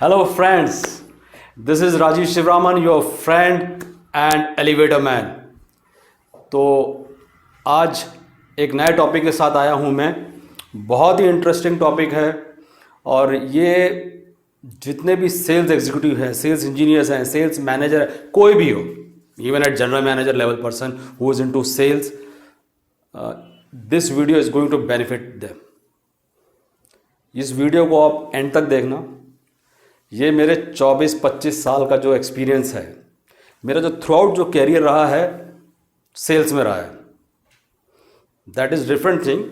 Hello, friends. This is Rajiv Shivraman, your friend and elevator man. तो आज एक नए टॉपिक के साथ आया हूँ मैं. बहुत ही इंटरेस्टिंग टॉपिक है और ये जितने भी सेल्स एग्जीक्यूटिव हैं, सेल्स इंजीनियर्स हैं, सेल्स मैनेजर है, कोई भी हो, even at general manager level person who is into sales, this video is going to benefit them. इस वीडियो को आप एंड तक देखना. ये मेरे 24-25 साल का जो एक्सपीरियंस है, मेरा जो थ्रू आउट जो कैरियर रहा है सेल्स में रहा है. That is different thing.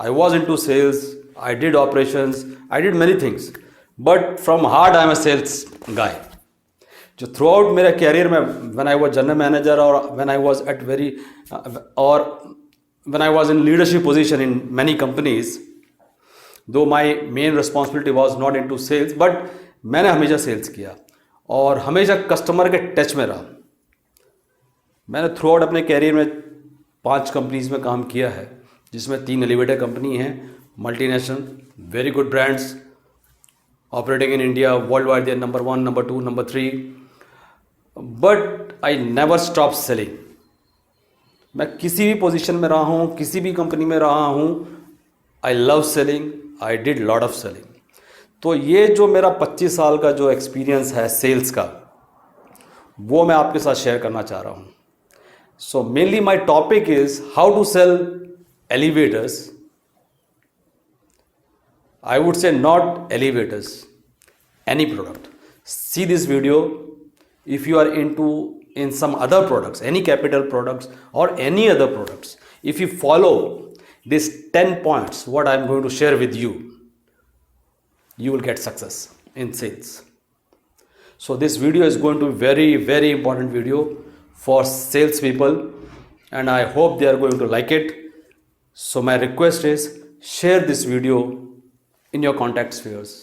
I was into sales, I did operations, I did many things, but from heart I am a sales guy. जो थ्रू आउट मेरे कैरियर में, when I was general manager और when I was at very और when I was in leadership position in many companies, though my main responsibility was not into sales, but मैंने हमेशा sales किया और हमेशा customer के touch में रहा. मैंने थ्रू आउट अपने कैरियर में 5 कंपनीज में काम किया है, जिसमें 3 एलिवेटर कंपनी हैं, multinational, very good brands, operating in India, world wide, they number 1, number 2, number 3. But I never stop selling. मैं किसी भी पोजीशन में रहा हूँ, किसी भी कंपनी में रहा हूँ, I love selling, I did lot of selling. तो ये जो मेरा 25 साल का जो एक्सपीरियंस है सेल्स का, वो मैं आपके साथ शेयर करना चाह रहा हूँ. So mainly my topic is how to sell elevators. I would say not elevators, any product. See this video if you are into in some other products, any capital products or any other products. If you follow these 10 points what I am going to share with you, you will get success in sales. So this video is going to be very important video for sales people, and I hope they are going to like it. So my request is share this video in your contact spheres,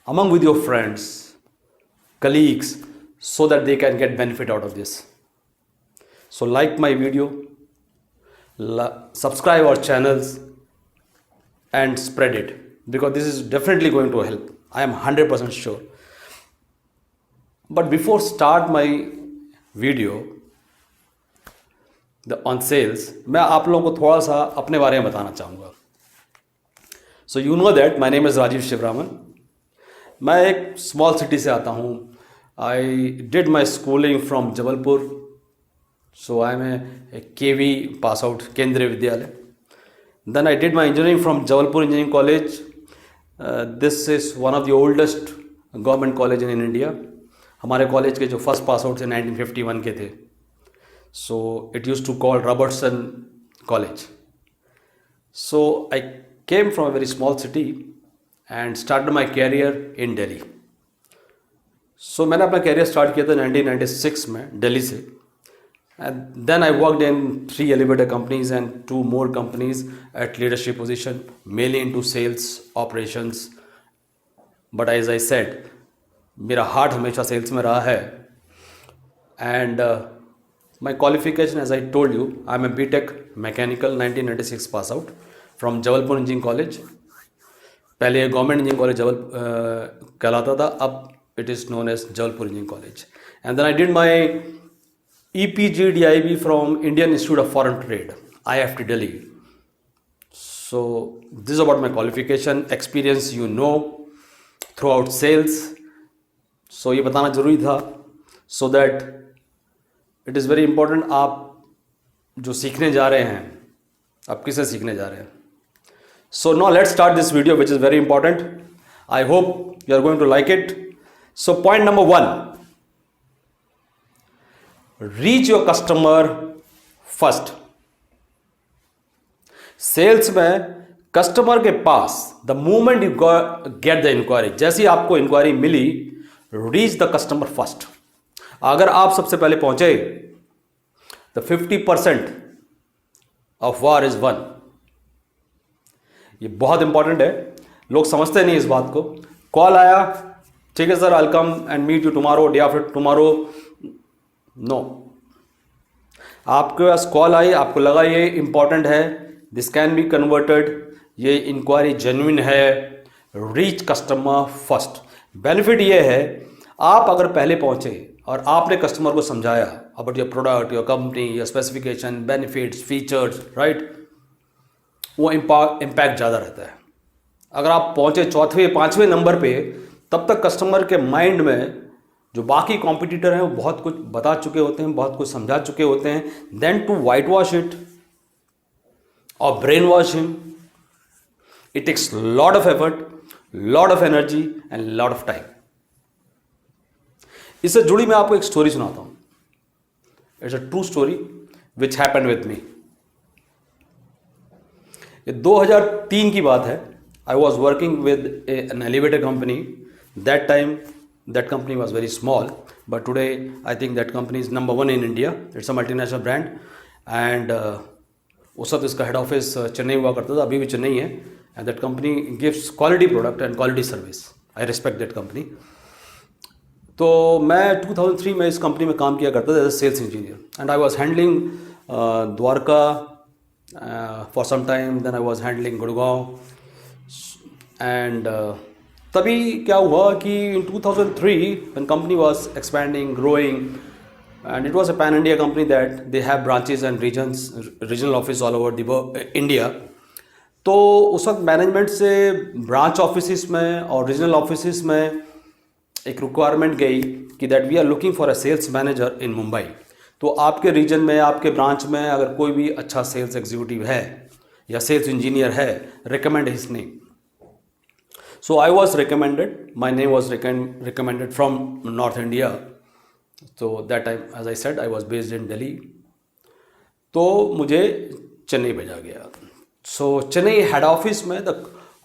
among with your friends, colleagues, so that they can get benefit out of this. So like my video, subscribe our channels and spread it, because this is definitely going to help. I am 100% sure. But before start my video on sales, मैं आप लोगों को थोड़ा सा अपने बारे में बताना चाहूँगा. So you know that my name is Rajiv Shivraman. मैं एक स्मॉल सिटी से आता हूँ. I did my schooling from Jabalpur, so I am a KV pass out, Kendriya Vidyalaya. Then I did my engineering from Jabalpur Engineering College. This is one of the oldest government college in India. हमारे college के जो first pass out थे 1951 के थे. So it used to call Robertson College. So I came from a very small city and started my career in Delhi. सो मैंने अपना career start किया था 1996 में दिल्ली से. And then I worked in 3 elevator companies and 2 more companies at leadership position, mainly into sales operations. But as I said, मेरा heart हमेशा sales में रहा है. And my qualification, as I told you, I am a BTech mechanical 1996 pass out from Jabalpur engineering college. पहले government engineering college कहलाता था, अब it is known as Jabalpur Engineering College. And then I did my EPG DIB from Indian Institute of Foreign Trade, IFT Delhi. So this is about my qualification, experience, you know, throughout sales. So ये बताना ज़रूरी था, so that it is very important. आप जो सीखने जा रहे हैं, आप किसे सीखने जा रहे हैं. So now let's start this video, which is very important. I hope you are going to like it. So point number 1, reach your customer first. Sales में कस्टमर के पास, the moment you get the enquiry, जैसी आपको enquiry मिली, reach the customer first. अगर आप सबसे पहले पहुंचे, the 50% of war is won. ये बहुत इंपॉर्टेंट है, लोग समझते नहीं इस बात को. कॉल आया, ठीक है sir, I will come and meet you tomorrow, day after tomorrow. No, आपके पास कॉल आई, आपको लगा ये इंपॉर्टेंट है, दिस कैन बी कन्वर्टेड, ये इंक्वायरी जेन्युइन है, रीच कस्टमर फर्स्ट. बेनिफिट ये है, आप अगर पहले पहुंचे और आपने कस्टमर को समझाया about your product, your company, your specification, benefits, features, right, वो इम्पैक्ट ज़्यादा रहता है। अगर आप पहुंचे चौथे पाँचवें नंबर पे, तब तक कस्टमर के माइंड में जो बाकी कॉम्पिटिटर हैं वो बहुत कुछ बता चुके होते हैं, बहुत कुछ समझा चुके होते हैं। Then to whitewash it और brainwash him, it takes lot of effort, lot of energy and lot of time. इससे जुड़ी मैं आपको एक स्टोरी सुनाता हूं। It's a true story which happened with me. ये 2003 की बात है। I was working with an elevator company. That time that company was very small, but today I think that company is number 1 in India. It's a multinational brand and उस वक्त इसका head office Chennai हुआ करता था, अभी भी चेन्नई है। And that company gives quality product and quality service. I respect that company. तो मैं 2003 में इस कंपनी में काम किया करता था as a sales engineer and I was handling Dwarka for some time, then I was handling Gurgaon and तभी क्या हुआ कि in 2003 when company was expanding, growing and it was a pan India company that they have branches and regional office all over the India। तो उस वक्त management से branch office में और रीजनल ऑफिस में एक रिक्वायरमेंट गई कि that we are looking for a sales manager in Mumbai. तो आपके रीजन में, आपके ब्रांच में अगर कोई भी अच्छा सेल्स एग्जीक्यूटिव है या सेल्स इंजीनियर है, recommend his name. So I was recommended, my name was recommended from North India. So that time, as I said, I was based in Delhi. तो मुझे चेन्नई भेजा गया। So चेन्नई हेड ऑफिस में the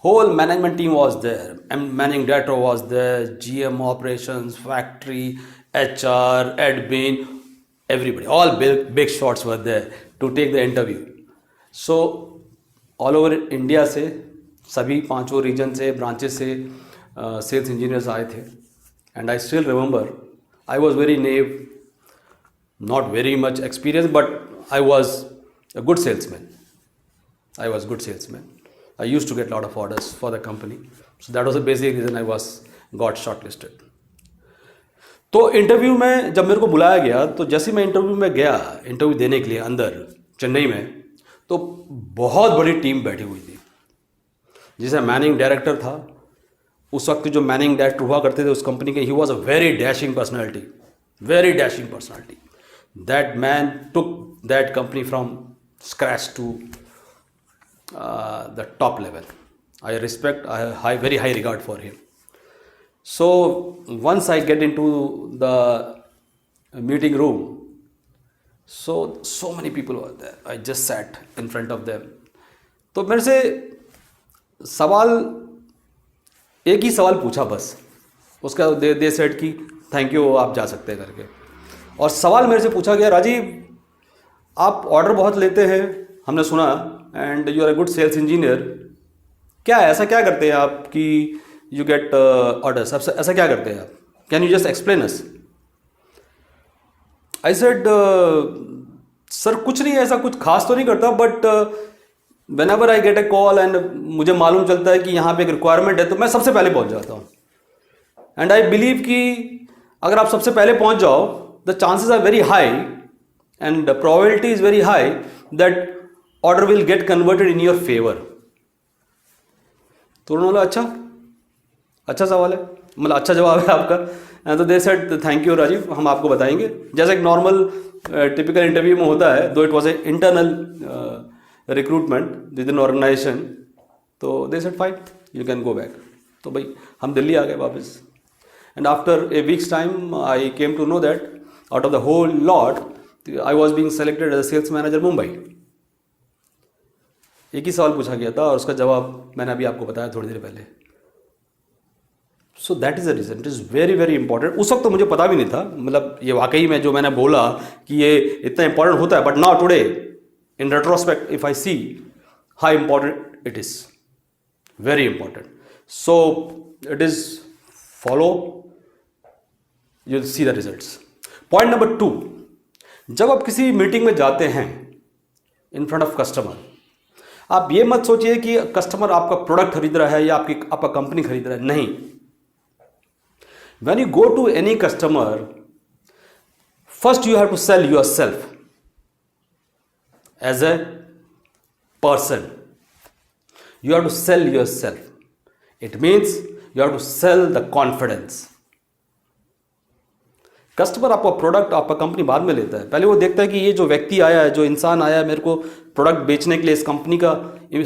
whole management team was there, and managing director was there, GM operations, factory, HR, admin, everybody, all big shots were there to take the interview. So all over India से सभी पांचों reason से, branches से sales engineers आए थे। And I still remember, I was very naive, not very much experience, but I was a good salesman. I was good salesman. I use to get lot of orders for the company. So that was the basic reason I was got shortlisted. तो interview में जब मेरे को बुलाया गया, तो जैसे मैं इंटरव्यू में गया इंटरव्यू देने के लिए अंदर चेन्नई में, तो बहुत बड़ी टीम बैठी हुई थी। जिसे मैनेजिंग डायरेक्टर था, उस वक्त जो मैनेजिंग डायरेक्टर हुआ करते थे उस कंपनी के, he was a very dashing personality, very dashing personality. That man took that company from scratch to the top level. I respect, I very high regard for him. So once I get into the meeting room, so many people were there. I just sat in front of them. तो मेरे से सवाल, एक ही सवाल पूछा बस। उसका दे सेड कि थैंक यू, आप जा सकते हैं करके। और सवाल मेरे से पूछा गया, राजीव आप ऑर्डर बहुत लेते हैं, हमने सुना, and you are a good sales engineer, क्या है, ऐसा क्या करते हैं आप कि यू गेट ऑर्डर्स, ऐसा क्या करते हैं आप, can you just explain us. I said sir कुछ नहीं, ऐसा कुछ खास तो नहीं करता, but when ever I get A call and मुझे मालूम चलता है कि यहाँ पे एक रिक्वायरमेंट है, तो मैं सबसे पहले पहुँच जाता हूँ। एंड आई बिलीव कि अगर आप सबसे पहले पहुँच जाओ, the chances are very high and the probability is very high that order will get converted in your favour. तो उन्होंने बोला अच्छा सवाल है, मतलब अच्छा जवाब है आपका। तो they said thank you Rajiv, हम आपको बताएंगे, जैसे एक नॉर्मल टिपिकल इंटरव्यू में होता है, though it was a internal recruitment within organisation. तो they said fine, you can go back. तो भाई हम दिल्ली आ गए वापस। And after a weeks time I came to know that out of the whole lot I was being selected as a sales manager Mumbai. एक ही सवाल पूछा गया था और उसका जवाब मैंने अभी आपको बताया थोड़ी देर पहले। So that is the reason, it is very very important. उस वक्त तो मुझे पता भी नहीं था, मतलब ये वाकई में जो मैंने बोला कि ये इतना इंपॉर्टेंट होता है, but now today in retrospect if I see how important it is, very important. So it is follow, you will see the results. Point number 2, जब आप किसी मीटिंग में जाते हैं इन फ्रंट ऑफ कस्टमर, आप ये मत सोचिए कि कस्टमर आपका प्रोडक्ट खरीद रहा है या आपका कंपनी खरीद रहा है, नहीं। When you go to any customer, first you have to sell yourself as a person. You have to sell yourself. It means you have to sell the confidence. Customer आपका प्रोडक्ट, आपका company बाद में लेता है, पहले वो देखता है कि ये जो व्यक्ति आया है, जो इंसान आया है मेरे को प्रोडक्ट बेचने के लिए इस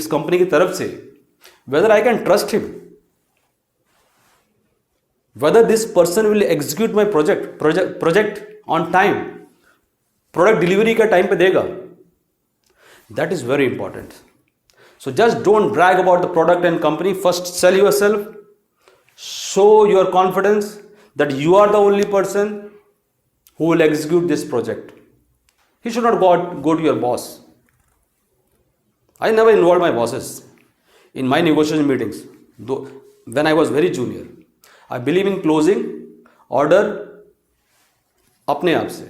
कंपनी की तरफ से, whether I can trust him, whether this person will execute my project on time, product delivery का टाइम पे देगा. That is very important. So just don't brag about the product and company. First sell your self, show your confidence that you are the only person who will execute this project. He should not go to your boss. I never involved my bosses in my negotiation meetings. Though when I was very junior, I believe in closing order अपने आप से.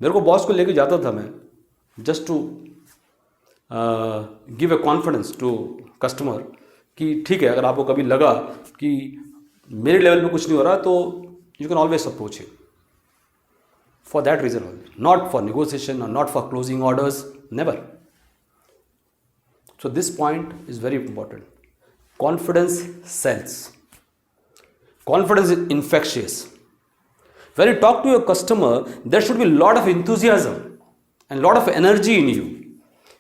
मेरे को boss को लेके जाता था मैं, just to give a confidence to customer कि ठीक है, अगर आपको कभी लगा कि मेरे लेवल पे कुछ नहीं हो रहा तो you can always approach him. For that reason only, not for negotiation और not for closing orders, never. So this point is very important. Confidence sales. Confidence is infectious. When you talk to your customer, there should be a lot of enthusiasm and lot of energy in you.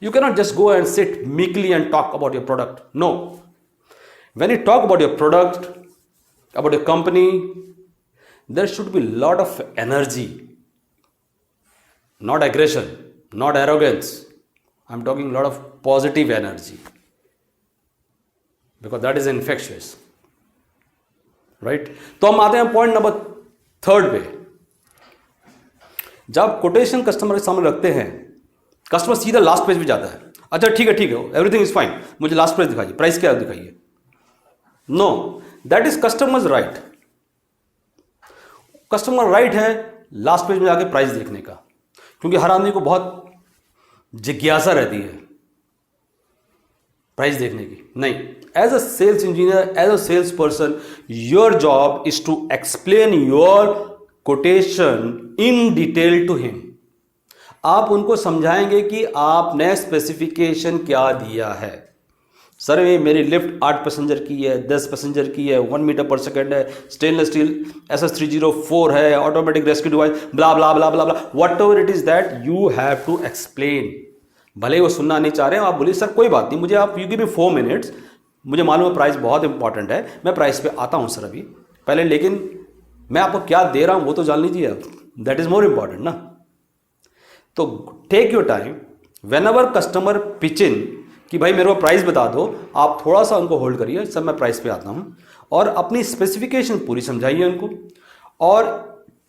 You cannot just go and sit meekly and talk about your product. No. When you talk about your product, about your company, there should be a lot of energy. Not aggression, not arrogance. I'm talking a lot of positive energy. Because that is infectious. Right? तो हम आते हैं point number 3 पे. जब quotation customer के सामने रखते हैं, कस्टमर सीधा लास्ट पेज पे जाता है. अच्छा ठीक है, एवरीथिंग इज फाइन, मुझे लास्ट पेज दिखाइए, प्राइस क्या है दिखाइए. No, that is customers right. Customer right है लास्ट पेज में जाके प्राइस देखने का, क्योंकि हर आदमी को बहुत जिज्ञासा रहती है प्राइस देखने की. नहीं, as a sales engineer, as a sales person, your job is to explain your quotation in detail to him. आप उनको समझाएंगे कि आपने स्पेसिफिकेशन क्या दिया है. सर ये मेरी लिफ्ट 8 पैसेंजर की है, 10 पैसेंजर की है, 1 मीटर पर सेकेंड है, स्टेनलेस स्टील SS304 है, automatic rescue device, blah blah blah blah blah, whatever it is that you have to explain. भले वो सुनना नहीं चाह रहे हैं, आप बोलिए सर कोई बात नहीं, मुझे आप यू गिव मी 4 मिनट्स, मुझे मालूम है प्राइस बहुत इंपॉर्टेंट है, मैं प्राइस पे आता हूं सर अभी पहले, लेकिन मैं आपको क्या दे रहा हूं वो तो जान लीजिए आप. दैट इज मोर इंपॉर्टेंट ना. तो take your time. Whenever customer pitch in कि भाई मेरे को प्राइस बता दो, आप थोड़ा सा उनको होल्ड करिए, सर मैं प्राइस पे आता हूं, और अपनी स्पेसिफिकेशन पूरी समझाइए उनको, और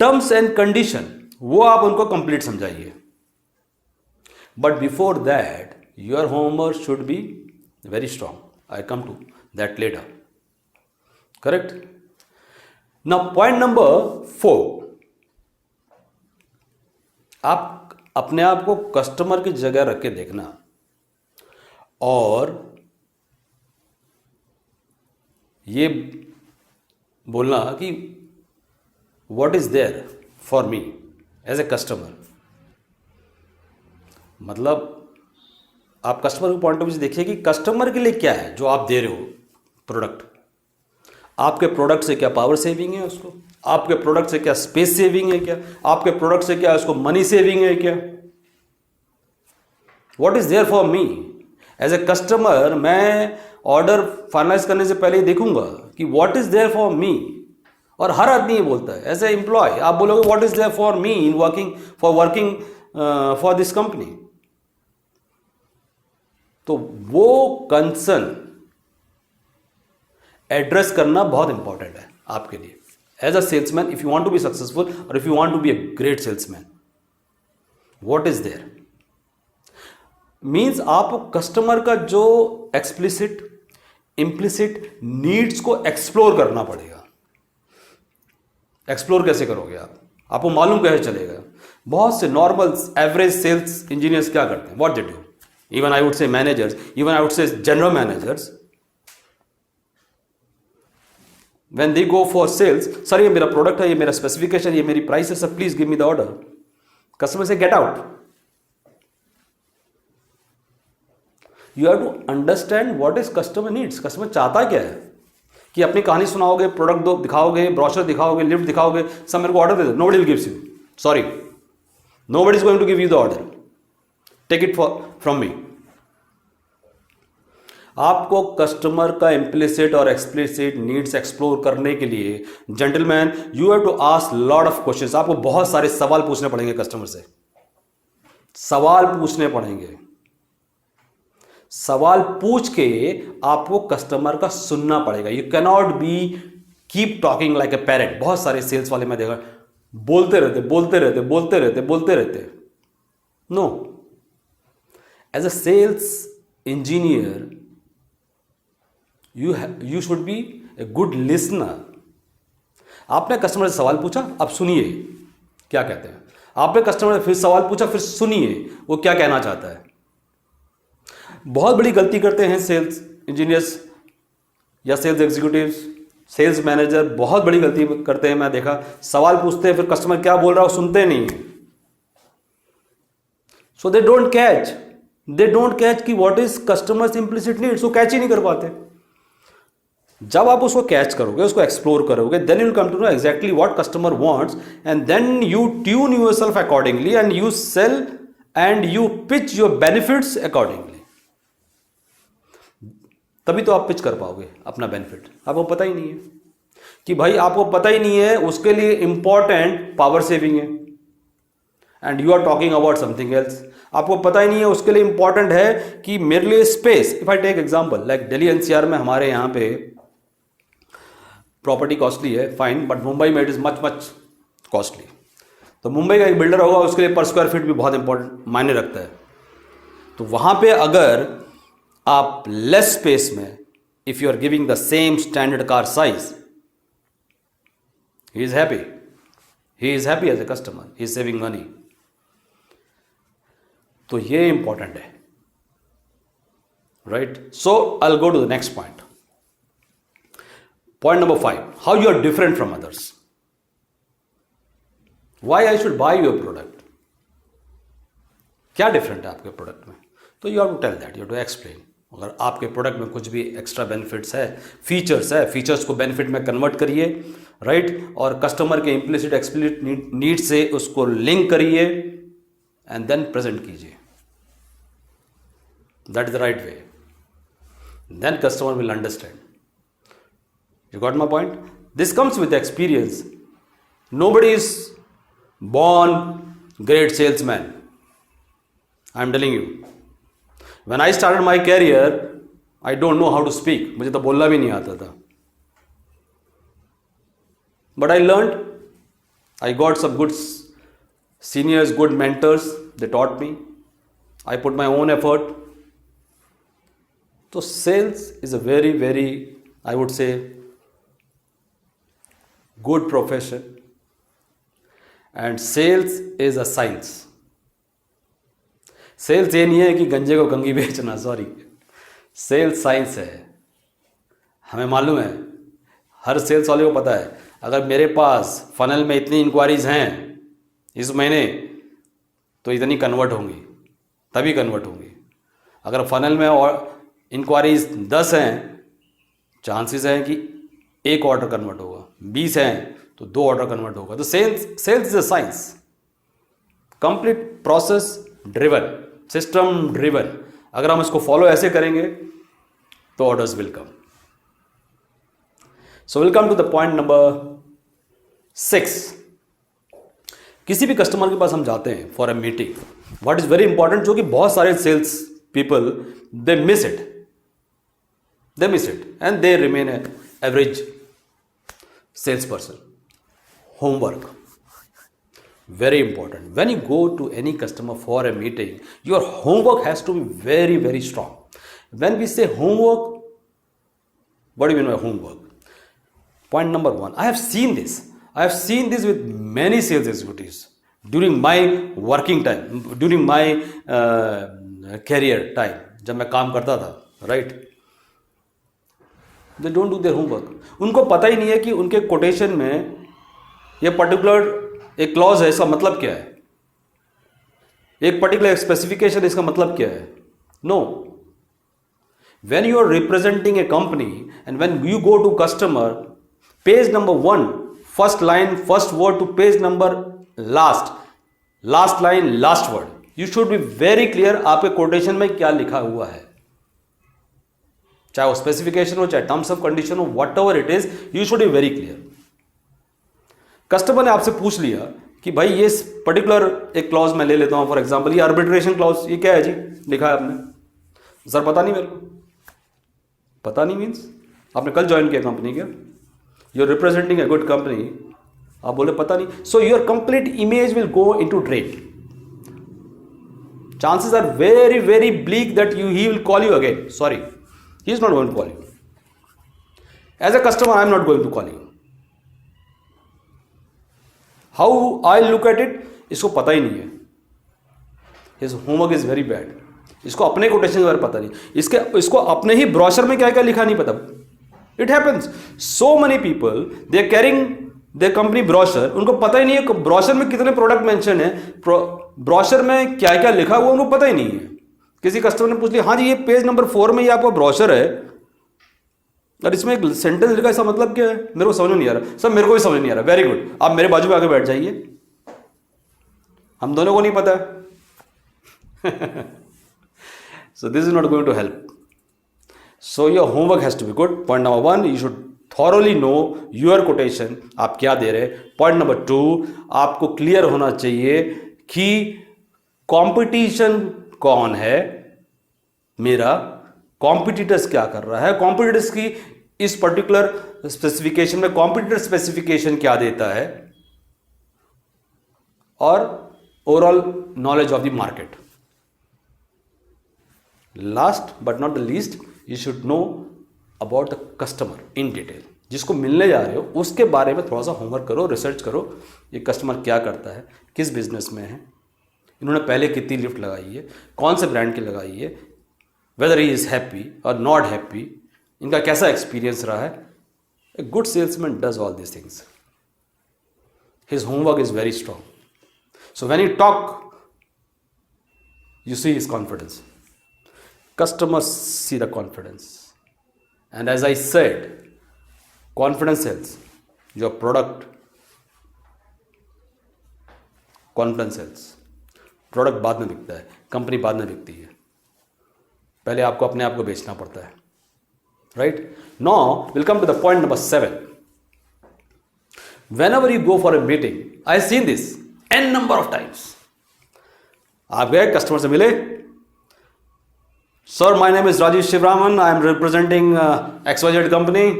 टर्म्स एंड कंडीशन वो आप उनको कंप्लीट समझाइए. But before that your homework should be very strong. I come to that later. Correct. Now point number 4, आप अपने आप को कस्टमर की जगह रख के देखना और ये बोलना कि what is there for me as a customer. मतलब आप कस्टमर के पॉइंट ऑफ व्यू से देखिए कि कस्टमर के लिए क्या है जो आप दे रहे हो प्रोडक्ट. आपके प्रोडक्ट से क्या पावर सेविंग है उसको, आपके प्रोडक्ट से क्या स्पेस सेविंग है क्या, आपके प्रोडक्ट से क्या उसको मनी सेविंग है क्या. What is there for me as a customer. मैं ऑर्डर फाइनलाइज करने से पहले देखूंगा कि what is there for me. और हर आदमी ये बोलता है. एज ए एम्प्लॉय आप बोलोगे what is there for me in working for this company. तो वो कंसर्न एड्रेस करना बहुत इंपॉर्टेंट है आपके लिए as a salesman. If you want to be successful और if you want to be a great salesman, what is there means आप customer का जो एक्सप्लिसिट इम्प्लिसिट नीड्स को एक्सप्लोर करना पड़ेगा. एक्सप्लोर कैसे करोगे आप, आपको मालूम कैसे चलेगा. बहुत से नॉर्मल एवरेज सेल्स इंजीनियर्स क्या करते हैं, what they do, even I would से मैनेजर्स, इवन आई वुड से general managers, When they go for sales, sir ये मेरा प्रोडक्ट है, ये मेरा स्पेसिफिकेशन, ये मेरी प्राइस है, sir please give me the order. Customer से get out. You have to understand what is customer needs. Customer चाहता क्या है. कि अपनी कहानी सुनाओगे, प्रोडक्ट दो दिखाओगे, ब्रोशर दिखाओगे, लिफ्ट दिखाओगे, सब मेरे को ऑर्डर दे दो. Nobody will gives you. Sorry, nobody is going to give you the order. Take it from me. आपको कस्टमर का इम्प्लिसिट और एक्सप्लिसिट नीड्स एक्सप्लोर करने के लिए gentleman you have to ask lot of questions. आपको बहुत सारे सवाल पूछने पड़ेंगे कस्टमर से. सवाल पूछने पड़ेंगे. सवाल पूछ के आपको कस्टमर का सुनना पड़ेगा. You cannot be keep talking like a parrot. बहुत सारे सेल्स वाले मैं देखा बोलते रहते. No, as a sales engineer you should be a good listener. आपने कस्टमर से सवाल पूछा, अब सुनिए क्या कहते हैं. आपने कस्टमर से फिर सवाल पूछा, फिर सुनिए वो क्या कहना चाहता है. बहुत बड़ी गलती करते हैं सेल्स इंजीनियर्स या सेल्स एग्जीक्यूटिव्स, सेल्स मैनेजर बहुत बड़ी गलती करते हैं. मैं देखा सवाल पूछते हैं, फिर कस्टमर क्या बोल रहा है वो सुनते नहीं है. सो दे डोंट कैच कि what is customers implicit needs. वो कैच ही नहीं कर पाते. जब आप उसको कैच करोगे, उसको एक्सप्लोर करोगे, then you will come to know exactly what customer wants and then you tune yourself accordingly and you sell and you pitch your benefits accordingly. तभी तो आप पिच कर पाओगे अपना बेनिफिट. आपको पता ही नहीं है कि भाई, आपको पता ही नहीं है उसके लिए इंपॉर्टेंट पावर सेविंग है and you are talking about something else. आपको पता ही नहीं है उसके लिए इंपॉर्टेंट है कि मेरे लिए space. If I take example like Delhi NCR में हमारे यहाँ पे प्रॉपर्टी कॉस्टली है, फाइन, बट मुंबई में इट इज मच कॉस्टली. तो मुंबई का एक बिल्डर होगा, उसके लिए पर स्क्वायर फीट भी बहुत इंपॉर्टेंट मायने रखता है. तो वहां पे अगर आप लेस स्पेस में, if you are giving the same standard car size, he is happy as a customer, he is saving money. तो ये इंपॉर्टेंट है, right. So I will go to the next point. Point number 5, how you are different from others. Why I should buy your product? क्या different है आपके product में. तो you have to tell that, you have to explain. अगर आपके product में कुछ भी एक्स्ट्रा बेनिफिट्स है, फीचर्स को बेनिफिट में कन्वर्ट करिए, राइट. और कस्टमर के इम्प्लिसिट एक्सप्लिसिट नीड से उसको लिंक करिए एंड देन प्रेजेंट कीजिए. That is the right way. Then customer will understand. You got my point? This comes with experience. Nobody is born great salesman. I'm telling you. When I started my career, I don't know how to speak. मुझे तो बोलना भी नहीं आता था. But I learned. I got some good seniors, good mentors. They taught me. I put my own effort. So sales is a very, I would say, good profession, and sales is a science. Sales ये नहीं है कि गंजे को कंगी बेचना, sorry. Sales science है. हमें मालूम है, हर सेल्स वाले को पता है, अगर मेरे पास फनल में इतनी इंक्वायरीज हैं इस महीने तो इतनी कन्वर्ट होंगी, तभी कन्वर्ट होंगी. अगर फनल में और इंक्वायरीज 10 हैं, चांसेस हैं कि एक ऑर्डर कन्वर्ट होगा. 20 हैं तो 2 ऑर्डर कन्वर्ट होगा. तो sales is a science, complete process driven, system driven. अगर हम इसको फॉलो ऐसे करेंगे तो orders will come. So will come to the point number 6. किसी भी कस्टमर के पास हम जाते हैं for a meeting, what is very important, जो कि बहुत सारे sales people they miss it and they remain a average salesperson. Homework, very important. When you go to any customer for a meeting, your homework has to be very strong. When we say homework, what do you mean by homework? Point number 1, I have seen this with many sales executives during my working time, during my career time, जब मैं काम करता था, right? They don't do their homework. उनको पता ही नहीं है कि उनके कोटेशन में ये पर्टिकुलर एक क्लॉज है, इसका मतलब क्या है, एक पर्टिकुलर स्पेसिफिकेशन, इसका मतलब क्या है। No, when you are representing a company and when you go to customer, page number 1 first line first word to page number last line last word, you should be very clear आपके quotation में क्या लिखा हुआ है, चाहे वो specification हो, चाहे टर्म्स ऑफ कंडीशन हो, what ever it is, you should be very clear. Customer ने आपसे पूछ लिया कि भाई ये पर्टिकुलर एक क्लॉज मैं ले लेता हूं, फॉर एग्जांपल ये आर्बिट्रेशन क्लॉज, ये क्या है जी, लिखा है आपने, सर पता नहीं मेरे को। पता नहीं मीन्स आपने कल ज्वाइन किया कंपनी क्या, you are representing a good company, आप बोले पता नहीं, so your complete image will go into drain. Chances are very very bleak that he will call you again, sorry he is not going to call you, as a customer I am not going to call you. How I look at it, इसको पता ही नहीं है, his homework is very bad, इसको अपने quotation के बारे में पता नहीं, इसको अपने ही ब्रोशर में क्या क्या लिखा नहीं पता। It happens, so many people they are carrying their company brochure, उनको पता ही नहीं है ब्रोशर में कितने प्रोडक्ट मेंशन है, ब्रोशर में क्या क्या लिखा हुआ उनको पता ही नहीं है। किसी कस्टमर ने पूछ लिया, हाँ जी ये पेज नंबर 4 में ये आपका ब्रोशर है और इसमें एक सेंटेंस लिखा है, इसका मतलब क्या है, मेरे को समझ में नहीं आ रहा। सर मेरे को भी समझ नहीं आ रहा, वेरी गुड, आप मेरे बाजू में आके बैठ जाइए, हम दोनों को नहीं पता है। So this is not going to help. So your homework has to be good. Point number 1, you should thoroughly know your quotation, आप क्या दे रहे हैं। Point number 2, आपको क्लियर होना चाहिए कि कंपटीशन कौन है मेरा, कॉम्पिटिटर्स क्या कर रहा है, कॉम्पिटिटर्स की इस पर्टिकुलर स्पेसिफिकेशन में कॉम्पिटिटर स्पेसिफिकेशन क्या देता है, और overall knowledge of the market. Last but not the least, you should know about the customer in detail. जिसको मिलने जा रहे हो उसके बारे में थोड़ा सा होमवर्क करो, रिसर्च करो, ये कस्टमर क्या करता है, किस बिजनेस में है, इन्होंने पहले कितनी लिफ्ट लगाई है, कौन से ब्रांड की लगाई है, वेदर ही इज़ हैप्पी और नॉट हैप्पी, इनका कैसा एक्सपीरियंस रहा है। A good salesman does all this things, his homework is very strong, so when you talk you see his confidence, customers see the confidence, and as I said, confidence sells, your product confidence sells, product बाद में बिकता है, company बाद में बिकती है, पहले आपको अपने आप को बेचना पड़ता है, right. Now will come to the point number 7, whenever you go for a meeting, I seen this n number of times, आप गए कस्टमर से मिले, sir my name is Rajiv Sivaraman, I am representing XYZ company,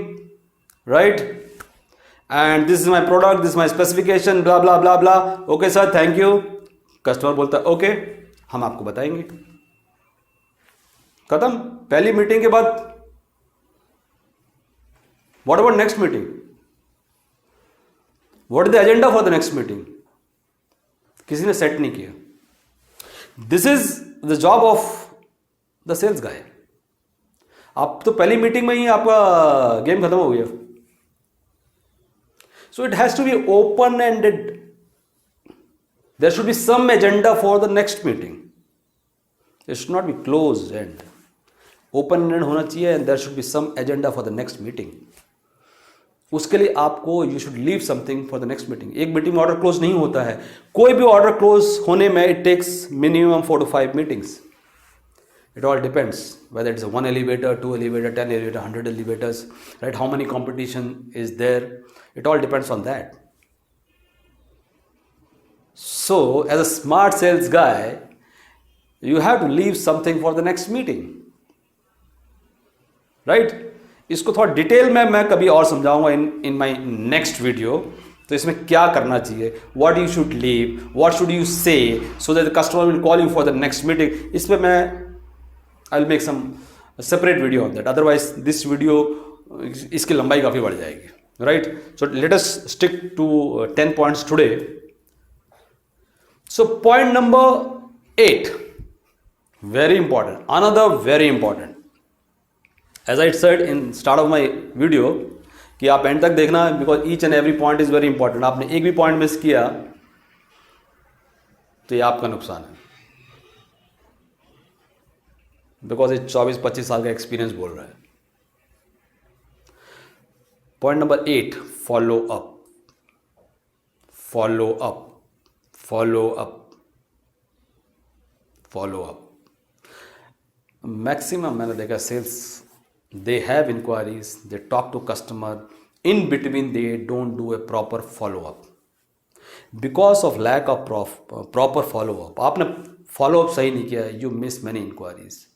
right, and this is my product, this is my specification, blah blah blah blah, okay sir thank you. Customer बोलता है okay हम आपको बताएंगे, खत्म। पहली मीटिंग के बाद what about next meeting, what is the agenda for the next meeting, किसी ने सेट नहीं किया। This is the job of the sales guy. आप तो पहली मीटिंग में ही आपका गेम खत्म हो गया। So it has to be open ended, there should be some agenda for the next meeting, it should not be close end, open ended होना चाहिए, and there should be some agenda for the next meeting. उसके लिए आपको you should leave something for the next meeting. एक meeting में order close नहीं होता है, कोई भी ऑर्डर क्लोज होने में it takes minimum 4 to 5 meetings. It all depends whether it's a 1 elevator, 2 elevator, 10 elevator, 100 elevators, right? How many competition is there? It all depends on that. So, as a smart sales guy, you have to leave something for the next meeting, right? इसको थोड़ा detail में मैं कभी और समझाऊंगा इन my next video. तो इसमें क्या करना चाहिए, what you should leave, what should you say, so that the customer will call you for the next meeting. इस पर मैं I will make some separate video on that, otherwise this video इसकी लंबाई काफ़ी बढ़ जाएगी, right. So let us stick to 10 points today. So point number 8, very important, another very important, as I said in start of my video कि आप and तक देखना, because each and every point is very important. आपने एक भी point miss किया तो ये आपका नुकसान है, बिकॉज ये 24-25 साल का एक्सपीरियंस बोल रहा है. Point number 8, follow up. Follow up, follow up, follow up. Maximum मैंने देखा sales, they have inquiries, they talk to customer, in between they don't do a proper follow up because of lack of proper follow up. आपने follow up सही नहीं किया, you miss many inquiries.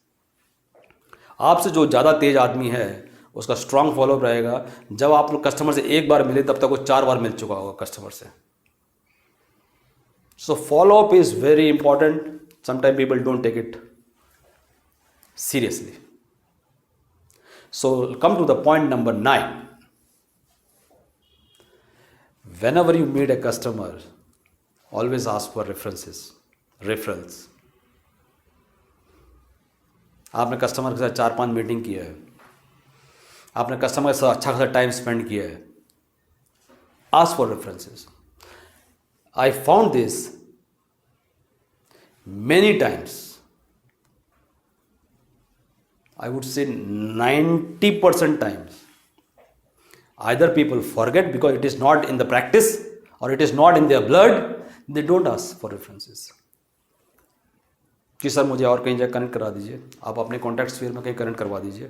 आपसे जो ज़्यादा तेज आदमी है उसका स्ट्रांग फॉलो अप रहेगा. जब आप कस्टमर से एक बार मिले तब तक वो 4 बार मिल चुका होगा कस्टमर से. So follow up is very important. Sometime people don't take it seriously. So come to the point number 9. Whenever you meet a customer, always ask for referrals. आपने कस्टमर के साथ 4-5 मीटिंग किया है, आपने कस्टमर के साथ अच्छा खासा टाइम स्पेंड किया है, ask for references. I found this many times. I would say 90% times. Either people forget because it is not in the practice or it is not in their blood, they don't ask for references. कि sir मुझे और कहीं जाकर connect करा दीजिए, आप अपने contact sphere में कहीं कनेक्ट करवा दीजिए.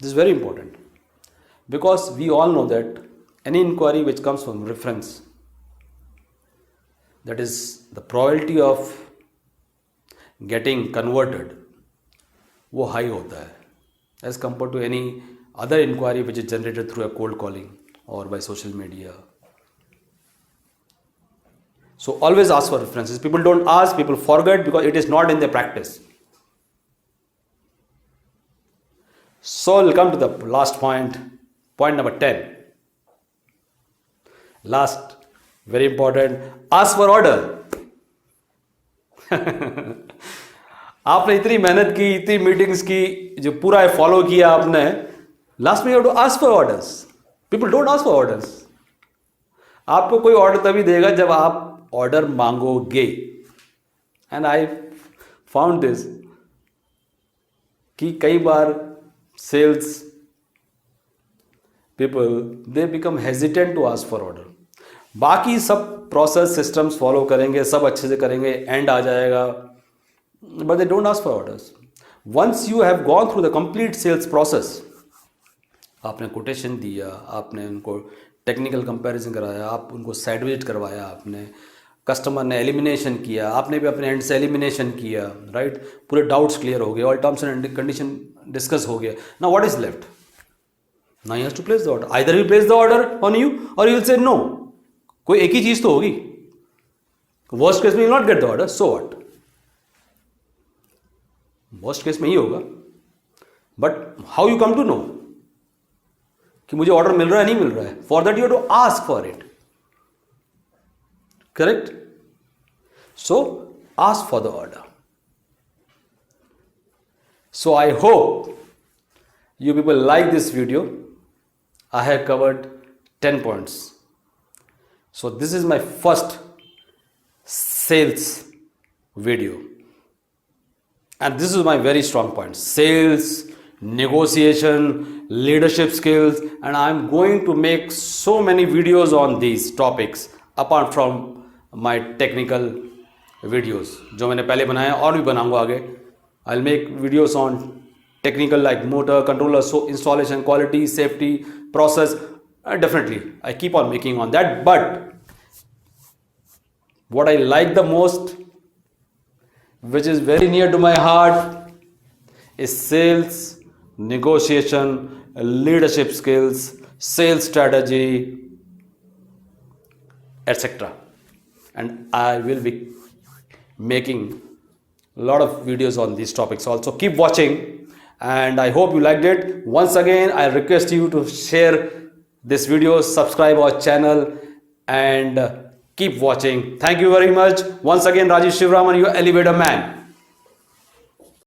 This is very important because we all know that any inquiry which comes from reference, that is the probability of getting converted वो हाई होता है as compared to any other inquiry which is generated through a cold calling or by social media. So always ask for references. People don't ask, people forget because it is not in their practice. So we'll come to the last point number 10. Last, very important, ask for order. आपने इतनी मेहनत की, इतनी meetings की, जो पूरा follow किया आपने, लास्ट में you have to ask for orders. People don't ask for orders. आपको कोई ऑर्डर तभी देगा जब आप ऑर्डर मांगोगे. एंड आई फाउंड दिस कि कई बार sales people they become hesitant to ask for order. बाकी सब प्रोसेस सिस्टम्स फॉलो करेंगे, सब अच्छे से करेंगे, एंड आ जाएगा, but they don't ask for orders. Once you have gone through the complete sales process, आपने कोटेशन दिया, आपने उनको टेक्निकल कंपैरिजन कराया, आप उनको साइट विजिट करवाया, आपने कस्टमर ने एलिमिनेशन किया, आपने भी अपने एंड से एलिमिनेशन किया, राइट, पूरे डाउट्स क्लियर हो गए, all terms and condition discuss हो गया. Now what is left? Now you have to place the order. Either you place the order on you or you will say no. कोई एक ही चीज तो होगी. वर्स्ट केस में you not get the order, so what? Worst case में ही होगा. But how you come to know कि मुझे ऑर्डर मिल रहा है नहीं मिल रहा है? For that you have to ask for it. Correct? So ask for the order. So I hope you people like this video. I have covered 10 points. So this is my first sales video. And this is my very strong point. Sales, negotiation, leadership skills, and I'm going to make so many videos on these topics apart from my technical videos. जो मैंने पहले बनाया और भी बनाऊंगा आगे. I'll make videos on technical like motor, controller, so installation, quality, safety, process. Definitely, I keep on making on that. But what I like the most, which is very near to my heart, is sales, negotiation, leadership skills, sales strategy, etc. And I will be making a lot of videos on these topics also. Keep watching. And I hope you liked it. Once again, I request you to share this video, subscribe our channel, and keep watching. Thank you very much. Once again, Rajiv Shivraman, your elevator man.